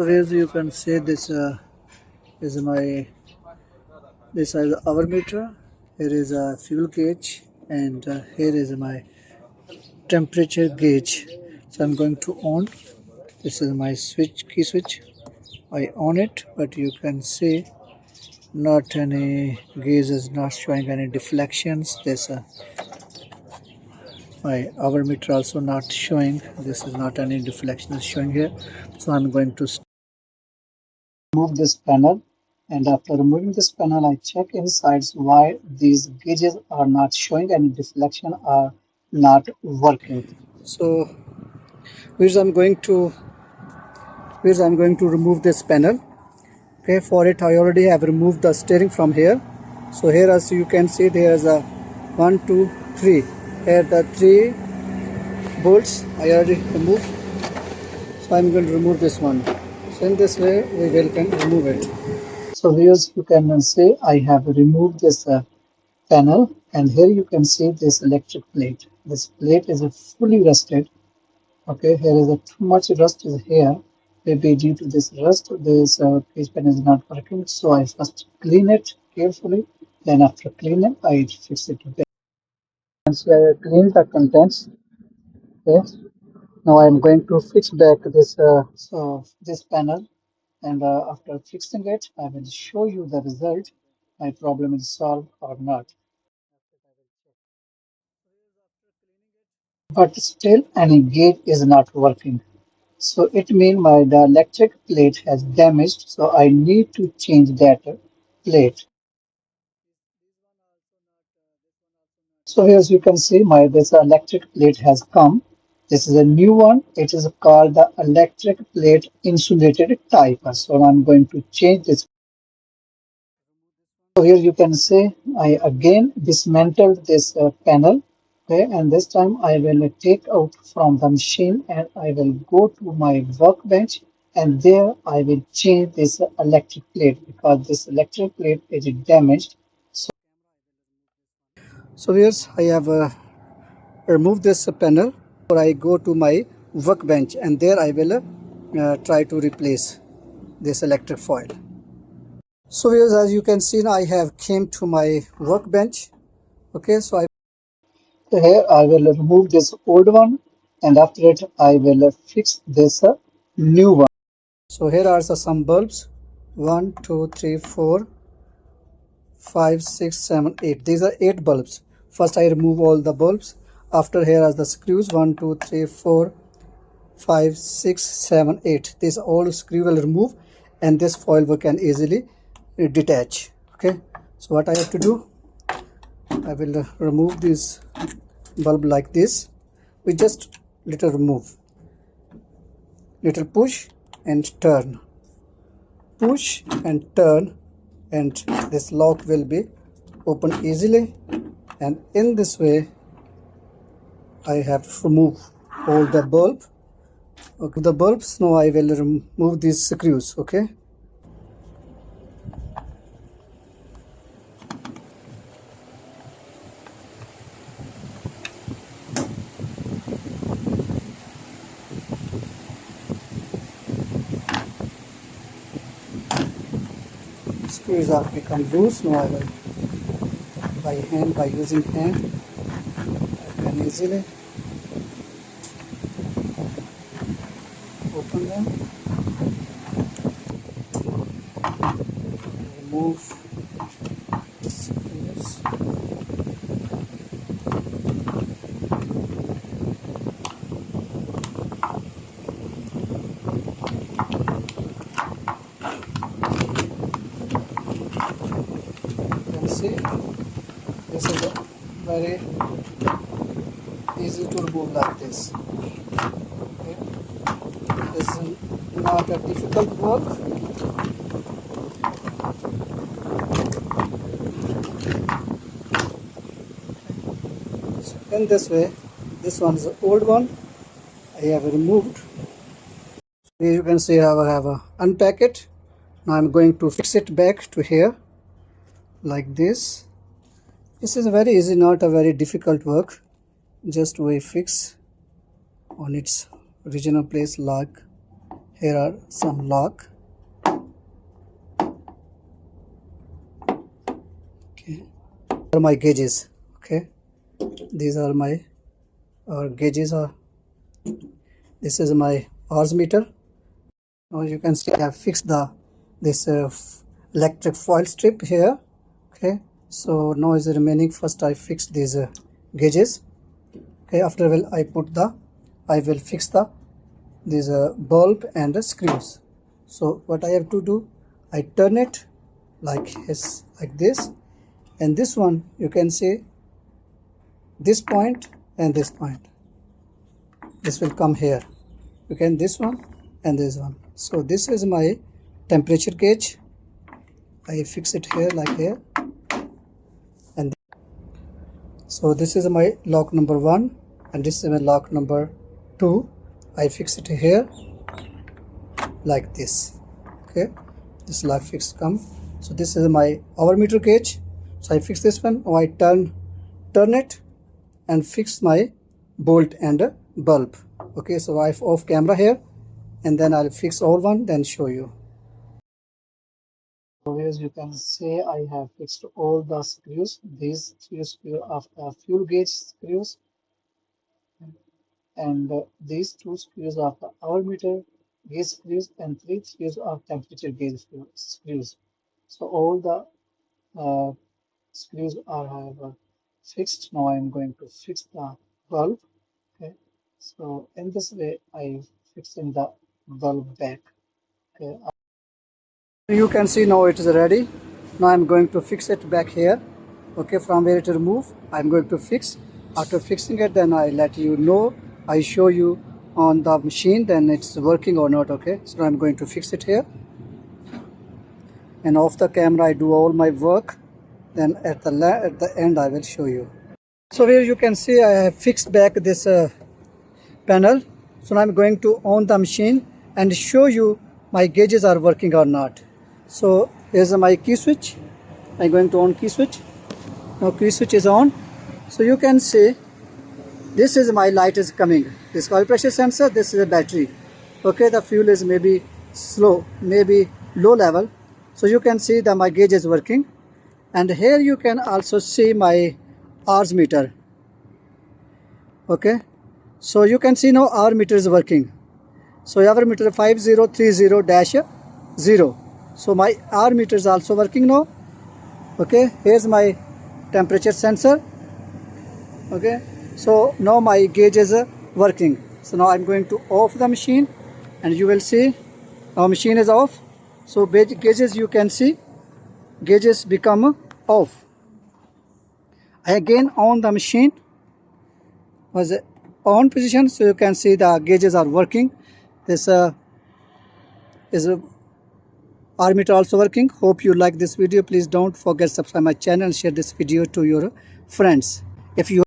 So as you can see, this is our meter. Here is a fuel gauge, and here is my temperature gauge. So I'm going to on. This is my key switch. I on it, but you can see not any gauge is not showing any deflections. This my hour meter also not showing. This is not any deflection is showing here. So I'm going to remove this panel, and after removing this panel I check inside why these gauges are not showing any deflection, are not working. So here's I'm going to remove this panel. Okay, for it I already have removed the steering from here. So here, as you can see, there is a 1 2 3. Here the 3 bolts I already removed. So I'm going to remove this one. So in this way we can remove it. So here you can see I have removed this panel, and here you can see this electric plate. This plate is fully rusted. Okay, here is too much rust is here. Maybe due to this rust, this cage pan is not working. So I first clean it carefully. Then after cleaning, I fix it again. And so I clean the contents. Okay. Now I am going to fix back this panel, and after fixing it, I will show you the result. My problem is solved or not. But still, any gauge is not working. So it means the electric plate has damaged. So I need to change that plate. So here, as you can see, this electric plate has come. This is a new one. It is called the electric plate insulated type. So I'm going to change this. So here you can see I again dismantled this panel. Okay, and this time I will take out from the machine, and I will go to my workbench, and there I will change this electric plate because this electric plate is damaged. So yes, I have removed this panel, or I go to my workbench, and there I will try to replace this electric foil. So viewers, as you can see, now I have came to my workbench. Okay, so here I will remove this old one, and after it I will fix this new one. So here are some bulbs: 1 2 3 4 5 6 7 8. These are 8 bulbs. First I remove all the bulbs. After, here are the screws: 1 2 3 4 5 6 7 8. This all screw will remove, and this foil we can easily detach. Okay, so what I have to do, I will remove this bulb like this. We just little remove, little push and turn, push and turn, and this lock will be open easily. And in this way I have to remove all the bulb. Okay, the bulbs. Now I will remove these screws. Okay, screws are become loose. Now I will by using hand I can easily open them, remove the screws. You can see this is very easy to remove like this. Okay. This is not a difficult work. So in this way, this one is the old one I have removed. Here you can see how I have unpack it. Now I'm going to fix it back to here like this. This is very easy, not a very difficult work. Just we fix on its original place like Here are some lock. Okay, are my gauges. Okay, these are my gauges. This is my hours meter. Now you can see I have fixed this electric foil strip here. Okay, so now is remaining. First I fixed these gauges. Okay, after I will fix these bulb and the screws. So what I have to do, I turn it like this, and this one you can see this point and this point. This will come here. You can this one and this one. So this is my temperature gauge. I fix it here like here, and so this is my lock number 1 and this is my lock number 2. I fix it here like this. Okay, this lock fix come. So this is my hour meter gauge. So I fix this one. Now I turn it and fix my bolt and bulb. Okay, so I have off camera here, and then I'll fix all one, then show you. So as you can see, I have fixed all the screws. These 3 screws are fuel gauge screws, and these 2 screws are the hour meter gauge screws, and 3 screws are temperature gauge screws. So all the screws are fixed. Now I am going to fix the bulb. Okay, so in this way I fixing the bulb back. Okay, you can see now it is ready. Now I'm going to fix it back here. Okay, from where it remove, I'm going to fix. After fixing it, then I let you know, I show you on the machine, then it's working or not. Okay, so I'm going to fix it here, and off the camera I do all my work, then at the end I will show you. So here you can see I have fixed back this panel. So now I'm going to on the machine and show you my gauges are working or not. So here's my key switch. I'm going to on key switch. Now key switch is on. So you can see this is my light is coming. This oil pressure sensor, this is a battery. Okay, the fuel is maybe slow, maybe low level. So you can see that my gauge is working. And here you can also see my hours meter. Okay, so you can see now hour meter is working. So hour meter 5030-0. So my hour meter is also working now. Okay, here's my temperature sensor. Okay, so now my gauge is working. So now I'm going to off the machine, and you will see our machine is off. So gauges you can see gauges become off. I again on the machine, was on position, so you can see the gauges are working. This is hour meter also working. Hope you like this video. Please don't forget to subscribe my channel and share this video to your friends. If you